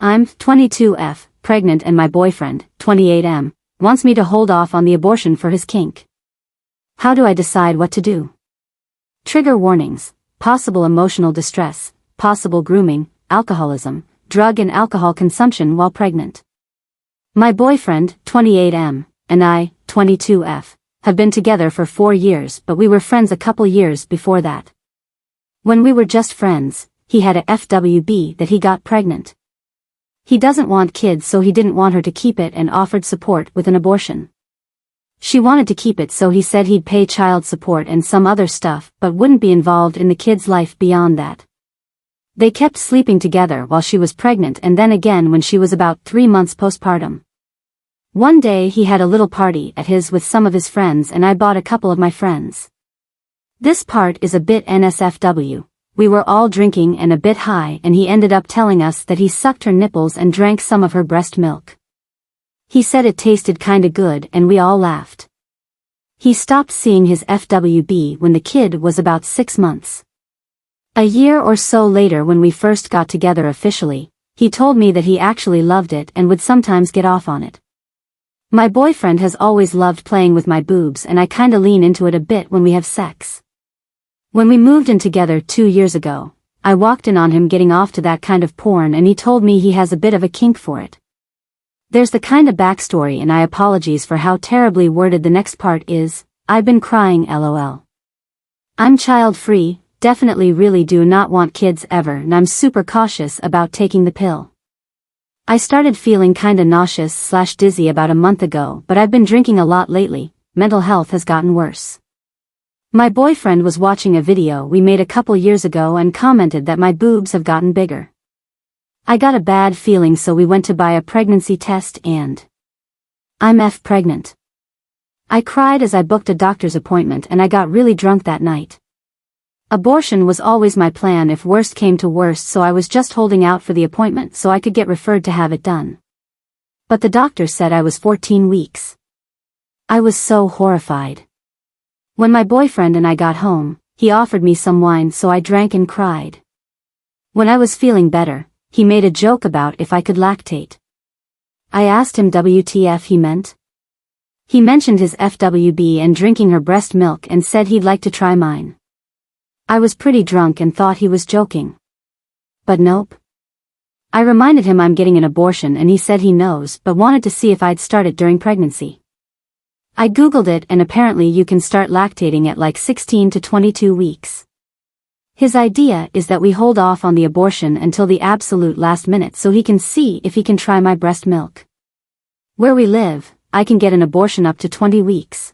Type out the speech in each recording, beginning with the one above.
I'm 22F, pregnant, and my boyfriend, 28M, wants me to hold off on the abortion for his kink. How do I decide what to do? Trigger warnings: possible emotional distress, possible grooming, alcoholism, drug and alcohol consumption while pregnant. My boyfriend, 28M, and I, 22F, have been together for 4 years, but we were friends a couple years before that. When we were just friends, he had a FWB that he got pregnant. He doesn't want kids, so he didn't want her to keep it and offered support with an abortion. She wanted to keep it, so he said he'd pay child support and some other stuff, but wouldn't be involved in the kid's life beyond that. They kept sleeping together while she was pregnant and then again when she was about 3 months postpartum. One day he had a little party at his with some of his friends, and I bought a couple of my friends. This part is a bit NSFW. We were all drinking and a bit high, and he ended up telling us that he sucked her nipples and drank some of her breast milk. He said it tasted kinda good, and we all laughed. He stopped seeing his FWB when the kid was about 6 months. A year or so later, when we first got together officially, he told me that he actually loved it and would sometimes get off on it. My boyfriend has always loved playing with my boobs, and I kinda lean into it a bit when we have sex. When we moved in together 2 years ago, I walked in on him getting off to that kind of porn, and he told me he has a bit of a kink for it. There's the kinda backstory, and I apologize for how terribly worded the next part is. I've been crying, lol. I'm child-free, definitely really do not want kids ever, and I'm super cautious about taking the pill. I started feeling kinda nauseous/dizzy about a month ago, but I've been drinking a lot lately. Mental health has gotten worse. My boyfriend was watching a video we made a couple years ago and commented that my boobs have gotten bigger. I got a bad feeling, so we went to buy a pregnancy test and I'm pregnant. I cried as I booked a doctor's appointment, and I got really drunk that night. Abortion was always my plan if worst came to worst, so I was just holding out for the appointment so I could get referred to have it done. But the doctor said I was 14 weeks. I was so horrified. When my boyfriend and I got home, he offered me some wine, so I drank and cried. When I was feeling better, he made a joke about if I could lactate. I asked him WTF he meant. He mentioned his FWB and drinking her breast milk and said he'd like to try mine. I was pretty drunk and thought he was joking. But nope. I reminded him I'm getting an abortion, and he said he knows but wanted to see if I'd start it during pregnancy. I googled it, and apparently you can start lactating at like 16 to 22 weeks. His idea is that we hold off on the abortion until the absolute last minute so he can see if he can try my breast milk. Where we live, I can get an abortion up to 20 weeks.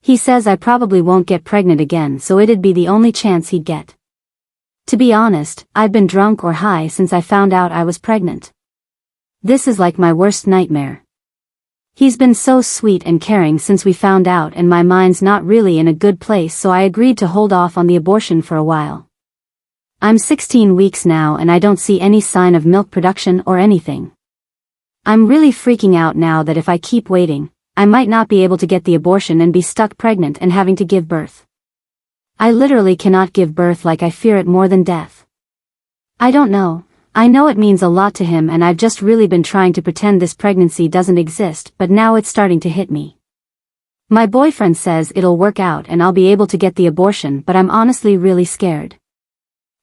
He says I probably won't get pregnant again, so it'd be the only chance he'd get. To be honest, I've been drunk or high since I found out I was pregnant. This is like my worst nightmare. He's been so sweet and caring since we found out, and my mind's not really in a good place, so I agreed to hold off on the abortion for a while. I'm 16 weeks now, and I don't see any sign of milk production or anything. I'm really freaking out now that if I keep waiting, I might not be able to get the abortion and be stuck pregnant and having to give birth. I literally cannot give birth, like I fear it more than death. I don't know. I know it means a lot to him, and I've just really been trying to pretend this pregnancy doesn't exist, but now it's starting to hit me. My boyfriend says it'll work out and I'll be able to get the abortion, but I'm honestly really scared.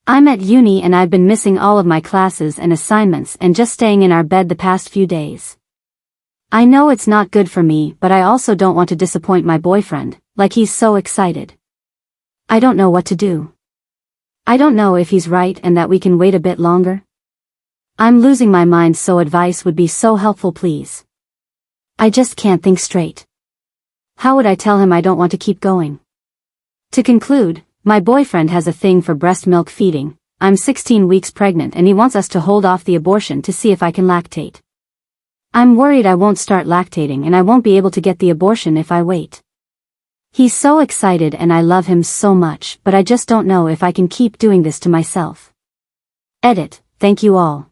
I'm at uni and I've been missing all of my classes and assignments and just staying in our bed the past few days. I know it's not good for me, but I also don't want to disappoint my boyfriend, like he's so excited. I don't know what to do. I don't know if he's right and that we can wait a bit longer. I'm losing my mind, so advice would be so helpful, please. I just can't think straight. How would I tell him I don't want to keep going? To conclude, my boyfriend has a thing for breast milk feeding. I'm 16 weeks pregnant and he wants us to hold off the abortion to see if I can lactate. I'm worried I won't start lactating and I won't be able to get the abortion if I wait. He's so excited and I love him so much, but I just don't know if I can keep doing this to myself. Edit. Thank you all.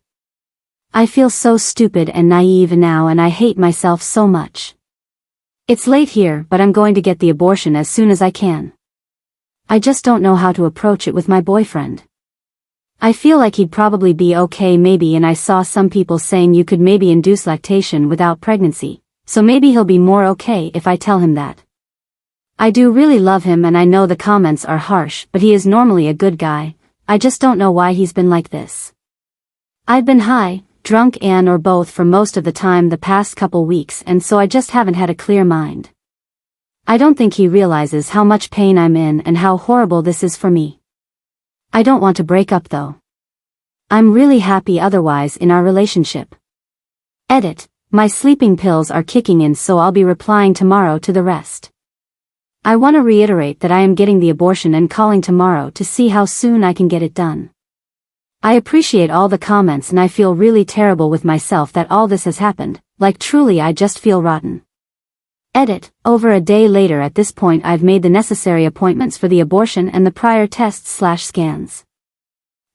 I feel so stupid and naive now, and I hate myself so much. It's late here, but I'm going to get the abortion as soon as I can. I just don't know how to approach it with my boyfriend. I feel like he'd probably be okay maybe, and I saw some people saying you could maybe induce lactation without pregnancy, so maybe he'll be more okay if I tell him that. I do really love him, and I know the comments are harsh, but he is normally a good guy. I just don't know why he's been like this. I've been high, drunk, and or both for most of the time the past couple weeks, and so I just haven't had a clear mind. I don't think he realizes how much pain I'm in and how horrible this is for me. I don't want to break up though. I'm really happy otherwise in our relationship. Edit. My sleeping pills are kicking in, so I'll be replying tomorrow to the rest. I want to reiterate that I am getting the abortion and calling tomorrow to see how soon I can get it done. I appreciate all the comments, and I feel really terrible with myself that all this has happened, like truly I just feel rotten. Edit. Over a day later, at this point I've made the necessary appointments for the abortion and the prior tests/scans.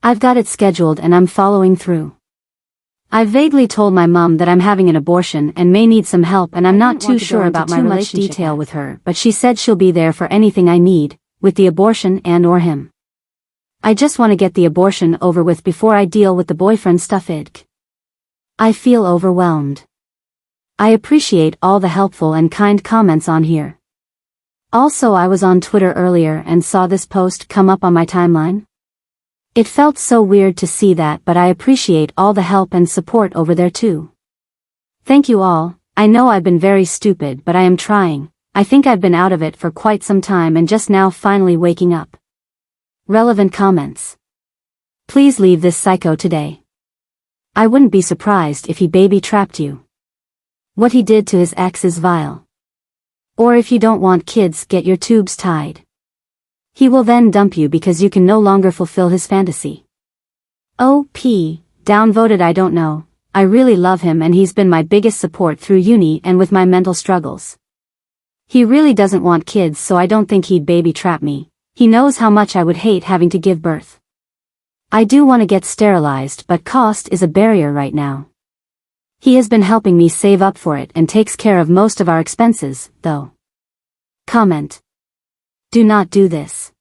I've got it scheduled and I'm following through. I've vaguely told my mom that I'm having an abortion and may need some help, and I'm not too sure about my relationship detail with her, but she said she'll be there for anything I need, with the abortion and or him. I just want to get the abortion over with before I deal with the boyfriend stuff. I feel overwhelmed. I appreciate all the helpful and kind comments on here. Also, I was on Twitter earlier and saw this post come up on my timeline. It felt so weird to see that, but I appreciate all the help and support over there too. Thank you all. I know I've been very stupid, but I am trying. I think I've been out of it for quite some time and just now finally waking up. Relevant comments. Please leave this psycho today. I wouldn't be surprised if he baby trapped you. What he did to his ex is vile. Or if you don't want kids, get your tubes tied. He will then dump you because you can no longer fulfill his fantasy. OP, downvoted. I don't know. I really love him and he's been my biggest support through uni and with my mental struggles. He really doesn't want kids, so I don't think he'd baby trap me. He knows how much I would hate having to give birth. I do want to get sterilized, but cost is a barrier right now. He has been helping me save up for it and takes care of most of our expenses, though. Comment. Do not do this.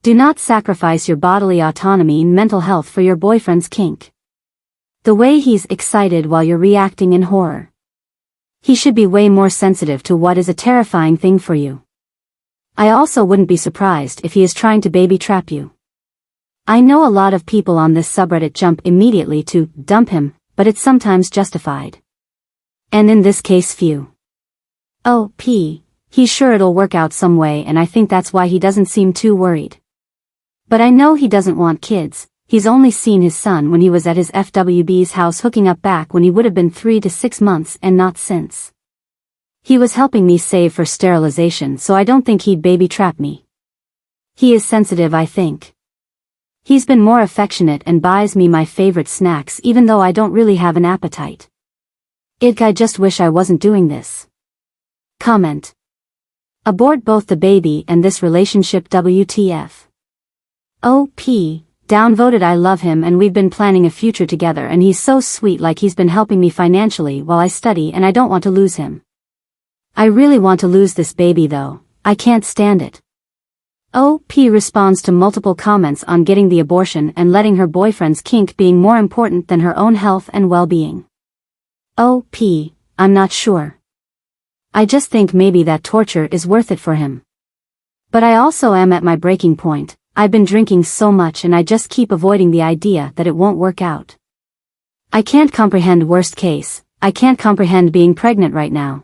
Do not sacrifice your bodily autonomy and mental health for your boyfriend's kink. The way he's excited while you're reacting in horror. He should be way more sensitive to what is a terrifying thing for you. I also wouldn't be surprised if he is trying to baby trap you. I know a lot of people on this subreddit jump immediately to dump him, but it's sometimes justified. And in this case few. OP. He's sure it'll work out some way, and I think that's why he doesn't seem too worried. But I know he doesn't want kids. He's only seen his son when he was at his FWB's house hooking up back when he would have been 3 to 6 months, and not since. He was helping me save for sterilization, so I don't think he'd baby trap me. He is sensitive, I think. He's been more affectionate and buys me my favorite snacks even though I don't really have an appetite. I just wish I wasn't doing this. Comment. Abort both the baby and this relationship. WTF. OP. Downvoted. I love him and we've been planning a future together, and he's so sweet, like he's been helping me financially while I study, and I don't want to lose him. I really want to lose this baby though. I can't stand it. OP responds to multiple comments on getting the abortion and letting her boyfriend's kink being more important than her own health and well-being. OP. I'm not sure. I just think maybe that torture is worth it for him. But I also am at my breaking point. I've been drinking so much and I just keep avoiding the idea that it won't work out. I can't comprehend worst case. I can't comprehend being pregnant right now.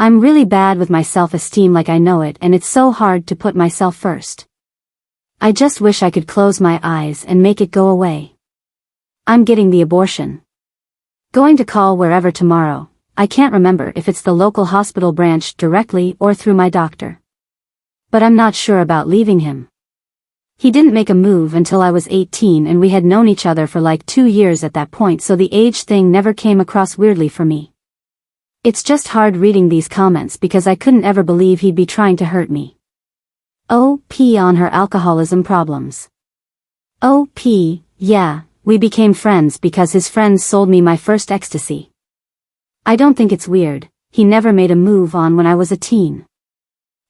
I'm really bad with my self-esteem, like I know it, and it's so hard to put myself first. I just wish I could close my eyes and make it go away. I'm getting the abortion. Going to call wherever tomorrow. I can't remember if it's the local hospital branch directly or through my doctor. But I'm not sure about leaving him. He didn't make a move until I was 18, and we had known each other for like 2 years at that point, so the age thing never came across weirdly for me. It's just hard reading these comments because I couldn't ever believe he'd be trying to hurt me. OP on her alcoholism problems. OP, yeah, we became friends because his friends sold me my first ecstasy. I don't think it's weird. He never made a move on when I was a teen.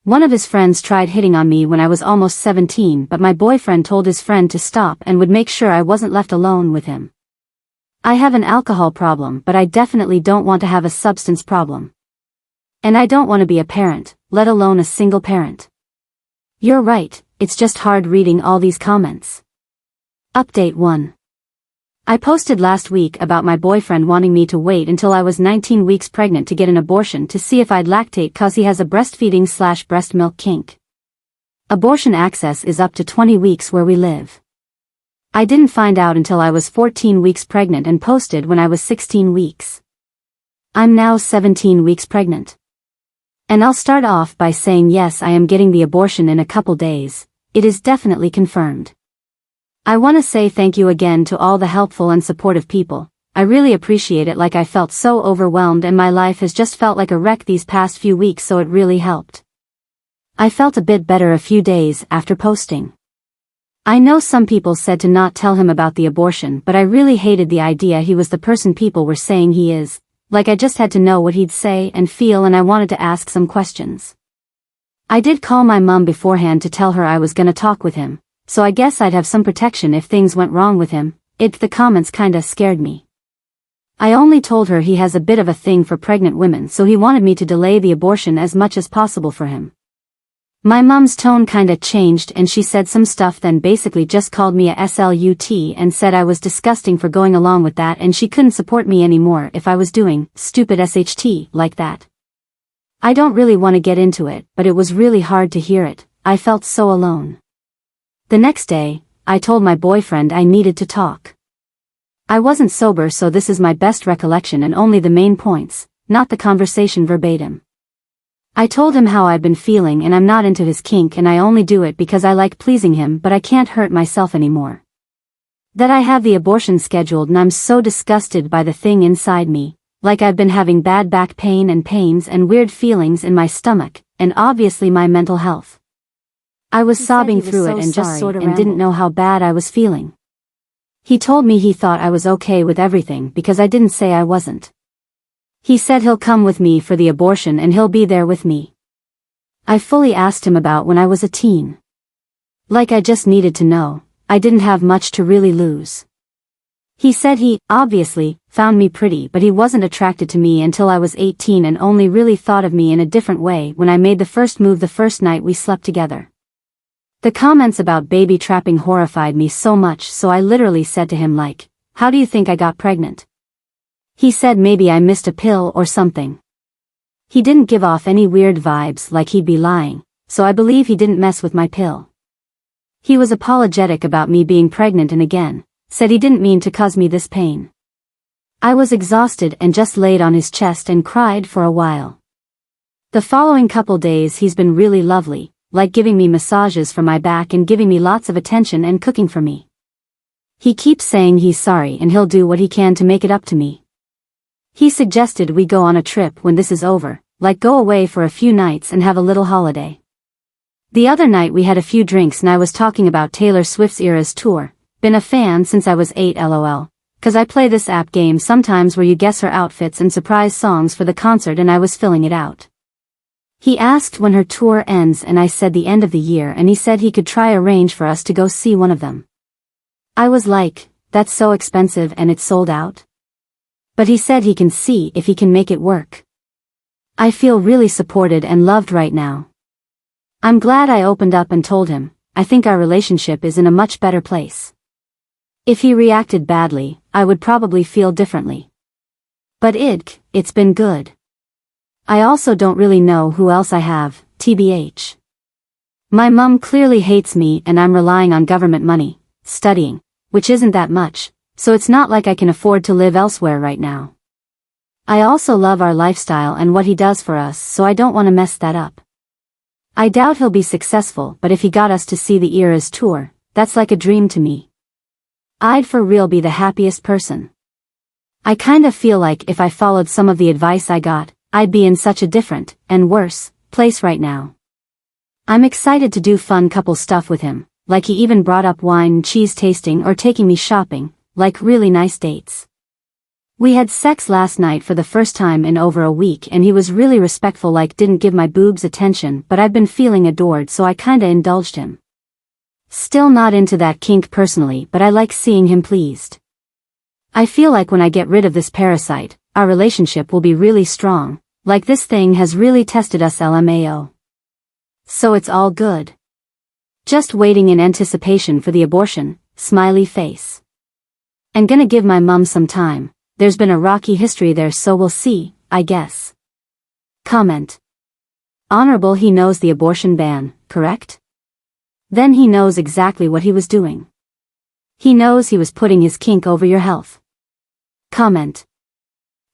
One of his friends tried hitting on me when I was almost 17, but my boyfriend told his friend to stop and would make sure I wasn't left alone with him. I have an alcohol problem, but I definitely don't want to have a substance problem. And I don't want to be a parent, let alone a single parent. You're right, it's just hard reading all these comments. Update 1. I posted last week about my boyfriend wanting me to wait until I was 19 weeks pregnant to get an abortion to see if I'd lactate cause he has a breast milk kink. Abortion access is up to 20 weeks where we live. I didn't find out until I was 14 weeks pregnant and posted when I was 16 weeks. I'm now 17 weeks pregnant. And I'll start off by saying yes, I am getting the abortion in a couple days. It is definitely confirmed. I want to say thank you again to all the helpful and supportive people. I really appreciate it. Like I felt so overwhelmed and my life has just felt like a wreck these past few weeks, so it really helped. I felt a bit better a few days after posting. I know some people said to not tell him about the abortion, but I really hated the idea he was the person people were saying he is. Like I just had to know what he'd say and feel, and I wanted to ask some questions. I did call my mom beforehand to tell her I was gonna talk with him, so I guess I'd have some protection if things went wrong with him. The comments kinda scared me. I only told her he has a bit of a thing for pregnant women, so he wanted me to delay the abortion as much as possible for him. My mom's tone kinda changed and she said some stuff, then basically just called me a slut and said I was disgusting for going along with that and she couldn't support me anymore if I was doing stupid SHT like that. I don't really want to get into it, but it was really hard to hear it. I felt so alone. The next day, I told my boyfriend I needed to talk. I wasn't sober, so this is my best recollection and only the main points, not the conversation verbatim. I told him how I'd been feeling and I'm not into his kink and I only do it because I like pleasing him, but I can't hurt myself anymore. That I have the abortion scheduled and I'm so disgusted by the thing inside me, like I've been having bad back pain and pains and weird feelings in my stomach, and obviously my mental health. I was sobbing through it and just sort of didn't know how bad I was feeling. He told me he thought I was okay with everything because I didn't say I wasn't. He said he'll come with me for the abortion and he'll be there with me. I fully asked him about when I was a teen. Like I just needed to know, I didn't have much to really lose. He said he, obviously, found me pretty, but he wasn't attracted to me until I was 18 and only really thought of me in a different way when I made the first move the first night we slept together. The comments about baby trapping horrified me so much, so I literally said to him like, how do you think I got pregnant? He said maybe I missed a pill or something. He didn't give off any weird vibes like he'd be lying, so I believe he didn't mess with my pill. He was apologetic about me being pregnant and again, said he didn't mean to cause me this pain. I was exhausted and just laid on his chest and cried for a while. The following couple days he's been really lovely, like giving me massages for my back and giving me lots of attention and cooking for me. He keeps saying he's sorry and he'll do what he can to make it up to me. He suggested we go on a trip when this is over, like go away for a few nights and have a little holiday. The other night we had a few drinks and I was talking about Taylor Swift's Eras tour. Been a fan since I was 8 lol. Cause I play this app game sometimes where you guess her outfits and surprise songs for the concert and I was filling it out. He asked when her tour ends and I said the end of the year and he said he could try arrange for us to go see one of them. I was like, that's so expensive and it's sold out? But he said he can see if he can make it work. I feel really supported and loved right now. I'm glad I opened up and told him, I think our relationship is in a much better place. If he reacted badly, I would probably feel differently. But it's been good. I also don't really know who else I have, tbh. My mum clearly hates me and I'm relying on government money, studying, which isn't that much, so it's not like I can afford to live elsewhere right now. I also love our lifestyle and what he does for us, so I don't want to mess that up. I doubt he'll be successful, but if he got us to see the Eras tour, that's like a dream to me. I'd for real be the happiest person. I kinda feel like if I followed some of the advice I got, I'd be in such a different, and worse, place right now. I'm excited to do fun couple stuff with him, like he even brought up wine and cheese tasting or taking me shopping, like really nice dates. We had sex last night for the first time in over a week and he was really respectful, like didn't give my boobs attention, but I've been feeling adored so I kinda indulged him. Still not into that kink personally, but I like seeing him pleased. I feel like when I get rid of this parasite, our relationship will be really strong, like this thing has really tested us LMAO. So it's all good. Just waiting in anticipation for the abortion, smiley face. And gonna give my mum some time. There's been a rocky history there so we'll see, I guess. Comment. Honorable, he knows the abortion ban, correct? Then he knows exactly what he was doing. He knows he was putting his kink over your health. Comment.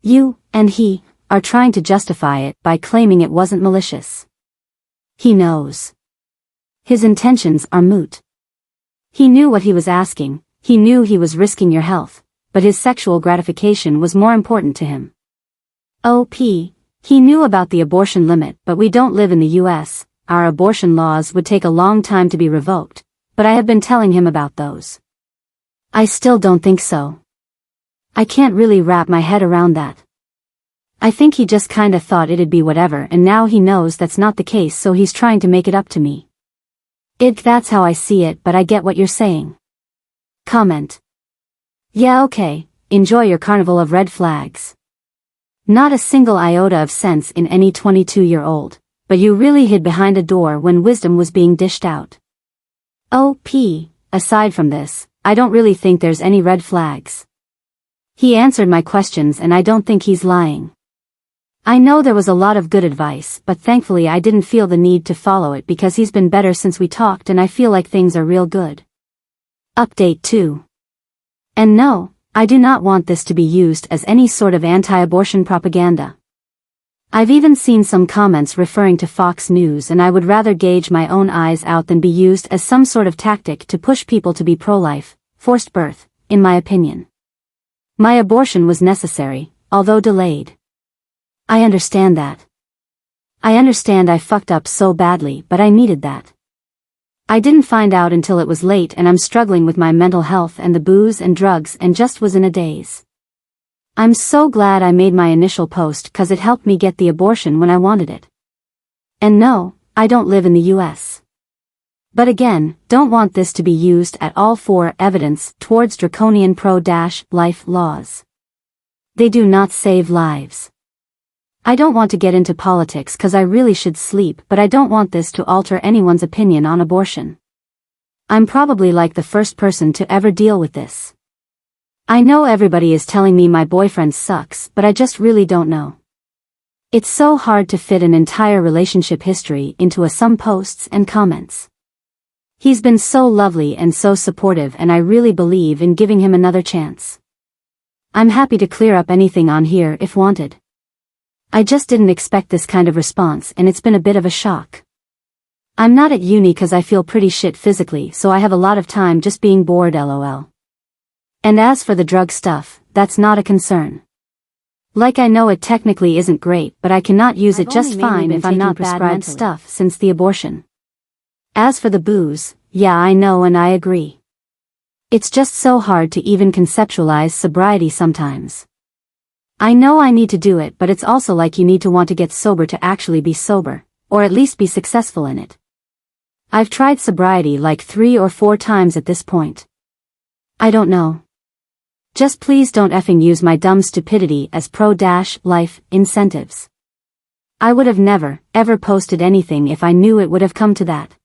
You, and he, are trying to justify it by claiming it wasn't malicious. He knows. His intentions are moot. He knew what he was asking, he knew he was risking your health, but his sexual gratification was more important to him. OP, he knew about the abortion limit, but we don't live in the US, our abortion laws would take a long time to be revoked, but I have been telling him about those. I still don't think so. I can't really wrap my head around that. I think he just kinda thought it'd be whatever and now he knows that's not the case so he's trying to make it up to me. That's how I see it, but I get what you're saying. Comment. Yeah, okay, enjoy your carnival of red flags. Not a single iota of sense in any 22-year-old, but you really hid behind a door when wisdom was being dished out. OP, aside from this, I don't really think there's any red flags. He answered my questions and I don't think he's lying. I know there was a lot of good advice, but thankfully I didn't feel the need to follow it because he's been better since we talked and I feel like things are real good. Update 2. And no, I do not want this to be used as any sort of anti-abortion propaganda. I've even seen some comments referring to Fox News and I would rather gauge my own eyes out than be used as some sort of tactic to push people to be pro-life, forced birth, in my opinion. My abortion was necessary, although delayed. I understand that. I understand I fucked up so badly, but I needed that. I didn't find out until it was late and I'm struggling with my mental health and the booze and drugs and just was in a daze. I'm so glad I made my initial post cause it helped me get the abortion when I wanted it. And no, I don't live in the US. But again, don't want this to be used at all for evidence towards draconian pro-life laws. They do not save lives. I don't want to get into politics cause I really should sleep, but I don't want this to alter anyone's opinion on abortion. I'm probably like the first person to ever deal with this. I know everybody is telling me my boyfriend sucks, but I just really don't know. It's so hard to fit an entire relationship history into some posts and comments. He's been so lovely and so supportive and I really believe in giving him another chance. I'm happy to clear up anything on here if wanted. I just didn't expect this kind of response and it's been a bit of a shock. I'm not at uni cause I feel pretty shit physically, so I have a lot of time just being bored lol. And as for the drug stuff, that's not a concern. Like I know it technically isn't great, but I cannot use it just fine if I'm not prescribed stuff since the abortion. As for the booze, yeah I know and I agree. It's just so hard to even conceptualize sobriety sometimes. I know I need to do it, but it's also like you need to want to get sober to actually be sober, or at least be successful in it. I've tried sobriety like 3 or 4 times at this point. I don't know. Just please don't effing use my dumb stupidity as pro-life incentives. I would have never, ever posted anything if I knew it would have come to that.